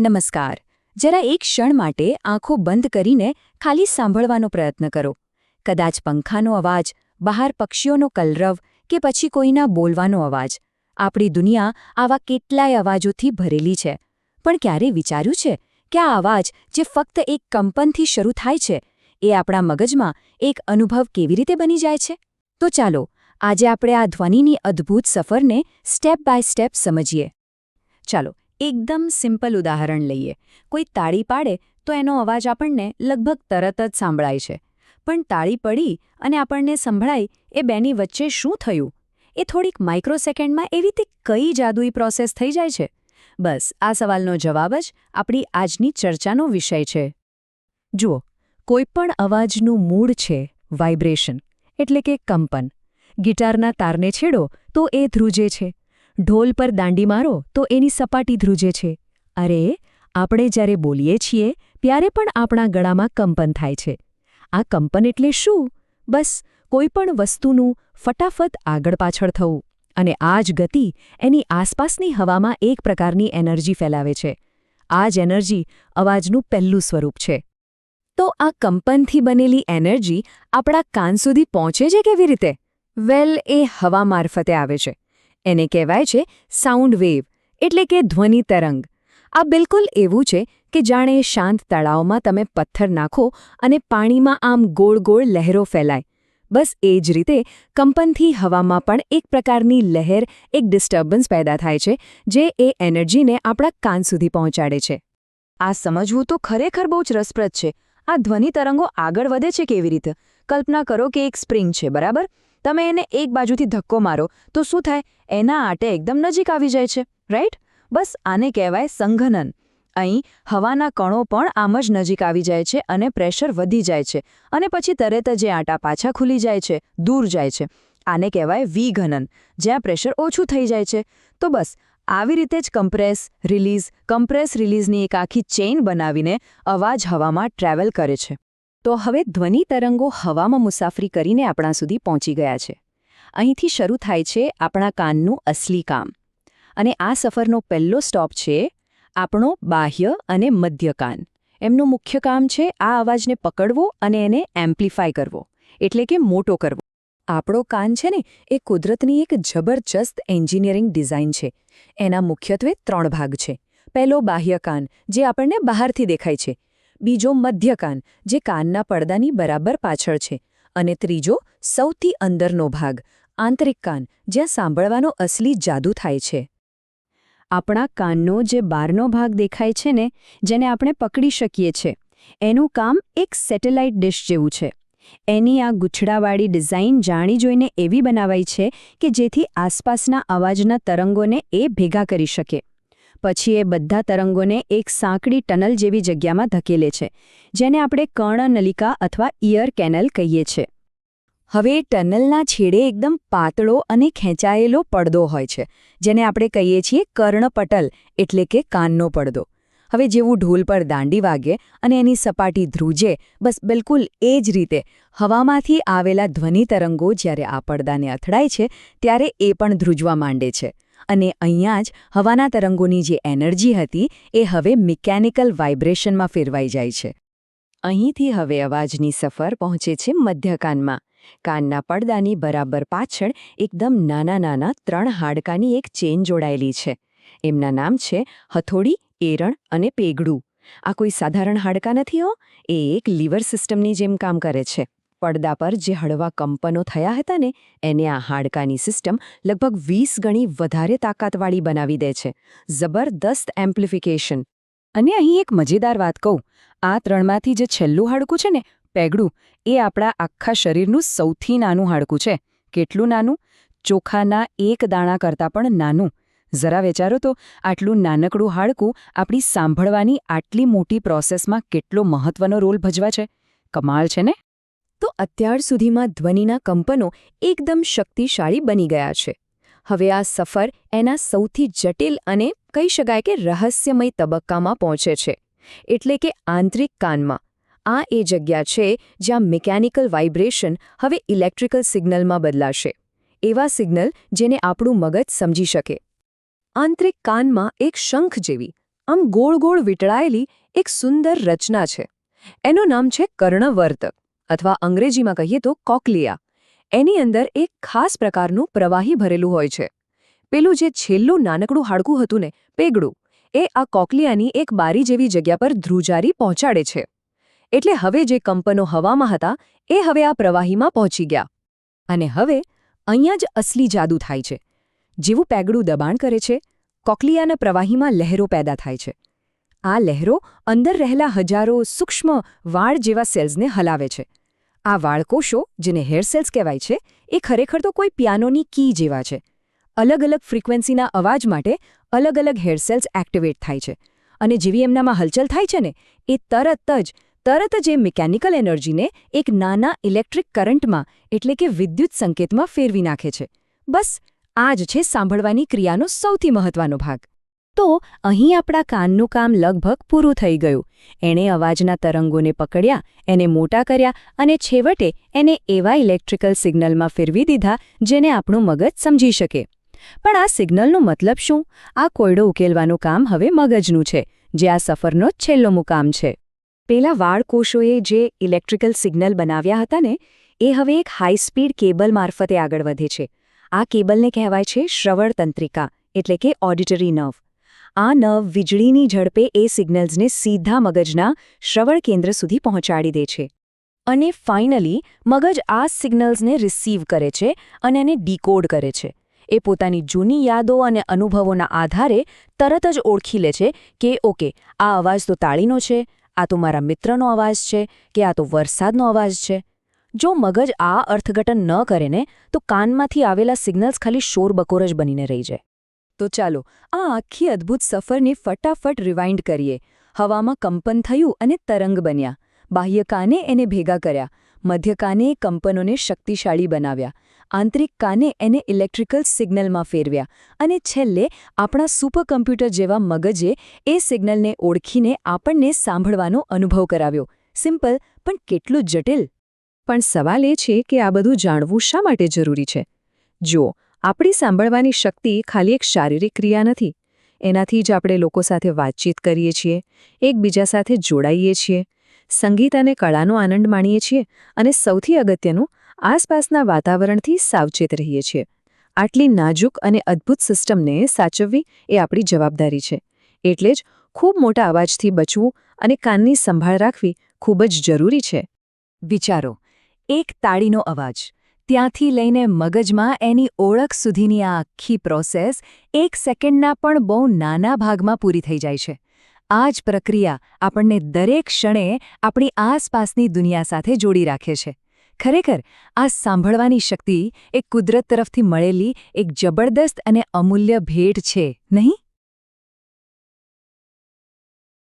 નમસ્કાર. જરા એક ક્ષણ માટે આંખો બંધ કરીને ખાલી સાંભળવાનો પ્રયત્ન કરો. કદાચ પંખાનો અવાજ, બહાર પક્ષીઓનો કલરવ કે પછી કોઈના બોલવાનો અવાજ. આપણી દુનિયા આવા કેટલાય અવાજોથી ભરેલી છે. પણ ક્યારે વિચાર્યું છે કે આ અવાજ જે ફક્ત એક કંપનથી શરૂ થાય છે, એ આપણા મગજમાં એક અનુભવ કેવી રીતે બની જાય છે? તો ચાલો, આજે આપણે આ ધ્વનિની અદ્ભુત સફરને સ્ટેપ બાય સ્ટેપ સમજીએ. ચાલો, એકદમ સિમ્પલ ઉદાહરણ લઈએ. કોઈ તાળી પાડે તો એનો અવાજ આપણને લગભગ તરત જ સાંભળાય છે. પણ તાળી પડી અને આપણને સંભળાય એ બેની વચ્ચે શું થયું? એ થોડીક માઇક્રોસેકન્ડમાં એવી તે કઈ જાદુઈ પ્રોસેસ થઈ જાય છે? બસ આ સવાલનો જવાબ જ આપણી આજની ચર્ચાનો વિષય છે. જુઓ, કોઈપણ અવાજનું મૂળ છે વાઇબ્રેશન, એટલે કે કંપન. ગિટારના તારને છેડો તો એ ધ્રુજે છે. ઢોલ પર દાંડી મારો તો એની સપાટી ધ્રુજે છે. અરે, આપણે જ્યારે બોલીએ છીએ ત્યારે પણ આપણા ગળામાં કંપન થાય છે. આ કંપન એટલે શું? બસ કોઈપણ વસ્તુનું ફટાફટ આગળ પાછળ થવું. અને આ જ ગતિ એની આસપાસની હવામાં એક પ્રકારની એનર્જી ફેલાવે છે. આ જ એનર્જી અવાજનું પહેલું સ્વરૂપ છે. તો આ કંપનથી બનેલી એનર્જી આપણા કાન સુધી પહોંચે છે કેવી રીતે? વેલ, એ હવા મારફતે આવે છે. એને કહેવાય છે સાઉન્ડ વેવ, એટલે કે ધ્વનિ તરંગ. આ બિલકુલ એવું છે કે જાણે શાંત તળાવમાં તમે પથ્થર નાખો અને પાણીમાં આમ ગોળ ગોળ લહેરો ફેલાય. બસ એ જ રીતે કંપનથી હવામાં પણ એક પ્રકારની લહેર, એક ડિસ્ટર્બન્સ પેદા થાય છે, જે એ એનર્જીને આપણા કાન સુધી પહોંચાડે છે. આ સમજવું તો ખરેખર બહુ જ રસપ્રદ છે. આ ધ્વનિ તરંગો આગળ વધે છે કેવી રીતે? કલ્પના કરો કે એક સ્પ્રિંગ છે, બરાબર? તમે એને એક બાજુથી ધક્કો મારો તો શું થાય? એના આટે એકદમ નજીક આવી જાય છે, રાઈટ? બસ આને કહેવાય સંઘનન. અહીં હવાના કણો પણ આમ જ નજીક આવી જાય છે અને પ્રેશર વધી જાય છે, અને પછી તરત જ એ આંટા પાછા ખુલી જાય છે, દૂર જાય છે. આને કહેવાય વિઘનન, જ્યાં પ્રેશર ઓછું થઈ જાય છે. તો બસ આવી રીતે જ કમ્પ્રેસ રિલીઝની એક આખી ચેઇન બનાવીને અવાજ હવામાં ટ્રાવેલ કરે છે. તો હવે ધ્વનિ તરંગો હવામાં મુસાફરી કરીને આપણા સુધી પહોંચી ગયા છે. અહીંથી શરૂ થાય છે આપણા કાનનું અસલી કામ. અને આ સફરનો પહેલો સ્ટોપ છે આપણો બાહ્ય અને મધ્ય કાન. એમનું મુખ્ય કામ છે આ અવાજને પકડવો અને એને એમ્પ્લિફાય કરવો, એટલે કે મોટો કરવો. આપણો કાન છે ને, એ કુદરતની એક જબરજસ્ત એન્જિનિયરિંગ ડિઝાઇન છે. એના મુખ્યત્વે 3 ભાગ છે. પહેલો બાહ્ય કાન, જે આપણને બહારથી દેખાય છે. બીજો મધ્ય કાન, જે કાનના પડદાની બરાબર પાછળ છે. અને ત્રીજો સૌથી અંદરનો ભાગ, આંતરિક કાન, જ્યાં સાંભળવાનો અસલી જાદુ થાય છે. આપણા કાનનો જે બહારનો ભાગ દેખાય છે ને, જેને આપણે પકડી શકીએ છીએ, એનું કામ એક સેટેલાઇટ ડિશ જેવું છે. એની આ ગૂંછડાવાળી ડિઝાઇન જાણી જોઈને એવી બનાવાઈ છે કે જેથી આસપાસના અવાજના તરંગોને એ ભેગા કરી શકે. પછી એ બધા તરંગોને એક સાંકડી ટનલ જેવી જગ્યામાં ધકેલે છે, જેને આપણે કર્ણનલિકા અથવા ઇયર કેનલ કહીએ છીએ. હવે ટનલના છેડે એકદમ પાતળો અને ખેંચાયેલો પડદો હોય છે, જેને આપણે કહીએ છીએ કર્ણપટલ, એટલે કે કાનનો પડદો. હવે જેવું ઢોલ પર દાંડી વાગે અને એની સપાટી ધ્રુજે, બસ બિલકુલ એ જ રીતે હવામાંથી આવેલા ધ્વનિ તરંગો જ્યારે આ પડદાને અથડાય છે, ત્યારે એ પણ ધ્રુજવા માંડે છે. અને અહીંયા જ હવાના તરંગોની જે એનર્જી હતી, એ હવે મિકેનિકલ વાઇબ્રેશનમાં ફેરવાઈ જાય છે. અહીંથી હવે અવાજની સફર પહોંચે છે મધ્ય કાનમાં. કાનના પડદાની બરાબર પાછળ એકદમ નાના 3 હાડકાની એક ચેન જોડાયેલી છે. એમના નામ છે હથોડી, એરણ અને પેગડું. આ કોઈ સાધારણ હાડકા નથી હો, એ એક લીવર સિસ્ટમની જેમ કામ કરે છે. પડદા પર જે હળવા કંપનો થયા હતા ને, એને આ હાડકાની સિસ્ટમ લગભગ 20 ગણી વધારે તાકાતવાળી બનાવી દે છે. જબરદસ્ત એમ્પ્લિફિકેશન. અને અહીં એક મજેદાર વાત કહું, આ 3માંથી જે છેલ્લું હાડકું છે ને, પેગડું, એ આપણા આખા શરીરનું સૌથી નાનું હાડકું છે. કેટલું નાનું? ચોખાના એક દાણા કરતાં પણ નાનું. જરા વિચારો તો, આટલું નાનકડું હાડકું આપણી સાંભળવાની આટલી મોટી પ્રોસેસમાં કેટલો મહત્વનો રોલ ભજવા છે. કમાલ છે ને? તો અત્યાર સુધીમાં ધ્વનિના કંપનો એકદમ શક્તિશાળી બની ગયા છે. હવે આ સફર એના સૌથી જટિલ અને કહી શકાય કે રહસ્યમય તબક્કામાં પહોંચે છે, એટલે કે આંતરિક કાનમાં. આ એ જગ્યા છે જ્યાં મિકેનિકલ વાઇબ્રેશન હવે ઇલેક્ટ્રિકલ સિગ્નલમાં બદલાશે. એવા સિગ્નલ જેને આપણું મગજ સમજી શકે. આંતરિક કાનમાં એક શંખ જેવી, આમ ગોળ ગોળ વીંટળાયેલી એક સુંદર રચના છે. એનું નામ છે કર્ણવર્ત અથવા અંગ્રેજીમાં કહીએ તો કોક્લિયા. એની અંદર એક ખાસ પ્રકારનું પ્રવાહી ભરેલું હોય છે. પેલું જે છેલ્લું નાનકડું હાડકું હતું ને, પેગડું, એ આ કોક્લિયાની એક બારી જેવી જગ્યા પર ધ્રુજારી પહોંચાડે છે. એટલે હવે જે કંપનો હવામાં હતા એ હવે આ પ્રવાહીમાં પહોંચી ગયા. અને હવે અહીંયા જ અસલી જાદુ થાય છે. જેવું પેગડું દબાણ કરે છે, કોક્લિયાના પ્રવાહીમાં લહેરો પેદા થાય છે. આ લહેરો અંદર રહેલા હજારો સૂક્ષ્મ વાળ જેવા સેલ્સને હલાવે છે. આ વાળકોષો, જેને હેર સેલ્સ કહેવાય છે, એ ખરેખર તો કોઈ પિયાનોની કી જેવા છે. અલગ અલગ ફ્રીક્વન્સીના અવાજ માટે અલગ અલગ હેર સેલ્સ એક્ટિવેટ થાય છે. અને જેવી એમનામાં હલચલ થાય છે ને, એ તરત જ એ મિકેનિકલ એનર્જીને એક નાના ઇલેક્ટ્રિક કરંટમાં એટલે કે વિદ્યુત સંકેતમાં ફેરવી નાખે છે. બસ આ જ છે સાંભળવાની ક્રિયાનો સૌથી મહત્વનો ભાગ. તો અહીં આપણા કાનનું કામ લગભગ પૂરું થઈ ગયું. એણે અવાજના તરંગોને પકડ્યા, એને મોટા કર્યા અને છેવટે એને એવા ઇલેક્ટ્રિકલ સિગ્નલમાં ફેરવી દીધા જેને આપણું મગજ સમજી શકે. પણ આ સિગ્નલનો મતલબ શું? આ કોયડો ઉકેલવાનું કામ હવે મગજનું છે, જે આ સફરનો છેલ્લો મુકામ છે. પેલા વાળકોષોએ જે ઇલેક્ટ્રિકલ સિગ્નલ બનાવ્યા હતા ને, એ હવે એક હાઈસ્પીડ કેબલ મારફતે આગળ વધે છે. આ કેબલને કહેવાય છે શ્રવણ તંત્રિકા, એટલે કે ઓડિટરી નર્વ. આ નર્વ વીજળીની ઝડપે એ સિગ્નલ્સને સીધા મગજના શ્રવણ કેન્દ્ર સુધી પહોંચાડી દે છે. અને ફાઇનલી મગજ આ સિગ્નલ્સને રિસીવ કરે છે અને એને ડીકોડ કરે છે. એ પોતાની જૂની યાદો અને અનુભવોના આધારે તરત જ ઓળખી લે છે કે ઓકે, આ અવાજ તો તાળીનો છે, આ તો મારા મિત્રનો અવાજ છે, કે આ તો વરસાદનો અવાજ છે. જો મગજ આ અર્થઘટન ન કરે ને, તો કાનમાંથી આવેલા સિગ્નલ્સ ખાલી શોરબકોર જ બનીને રહી જાય. તો ચાલો આ આખી અદ્ભુત સફરને ફટાફટ રિવાઇન્ડ કરીએ. હવામાં કંપન થયું અને તરંગ બન્યા. બાહ્ય કાને એને ભેગા કર્યા, મધ્ય કાને કંપનોને શક્તિશાળી બનાવ્યા, આંતરિક કાને એને ઇલેક્ટ્રિકલ સિગ્નલમાં ફેરવ્યા અને છેલ્લે આપણા સુપરકમ્પ્યુટર જેવા મગજે એ સિગ્નલને ઓળખીને આપણને સાંભળવાનો અનુભવ કરાવ્યો. સિમ્પલ, પણ કેટલું જટિલ. પણ સવાલ એ છે કે આ બધું જાણવું શા માટે જરૂરી છે? જુઓ, આપણી સાંભળવાની શક્તિ ખાલી એક શારીરિક ક્રિયા નથી. એનાથી જ આપણે લોકો સાથે વાતચીત કરીએ છીએ, એકબીજા સાથે જોડાઈએ છીએ, સંગીત અને કળાનો આનંદ માણીએ છીએ અને સૌથી અગત્યનું, આસપાસના વાતાવરણથી સાવચેત રહીએ છીએ. આટલી નાજુક અને અદ્ભુત સિસ્ટમને સાચવવી એ આપણી જવાબદારી છે. એટલે જ ખૂબ મોટા અવાજથી બચવું અને કાનની સંભાળ રાખવી ખૂબ જ જરૂરી છે. વિચારો, એક તાળીનો અવાજ, ત્યાંથી લઈને મગજમાં એની ઓળખ સુધીની આ આખી પ્રોસેસ 1 સેકન્ડના પણ બહુ નાના ભાગમાં પૂરી થઈ જાય છે. આ જ પ્રક્રિયા આપણને દરેક ક્ષણે આપણી આસપાસની દુનિયા સાથે જોડી રાખે છે. ખરેખર આ સાંભળવાની શક્તિ એક કુદરત તરફથી મળેલી એક જબરદસ્ત અને અમૂલ્ય ભેટ છે, નહીં?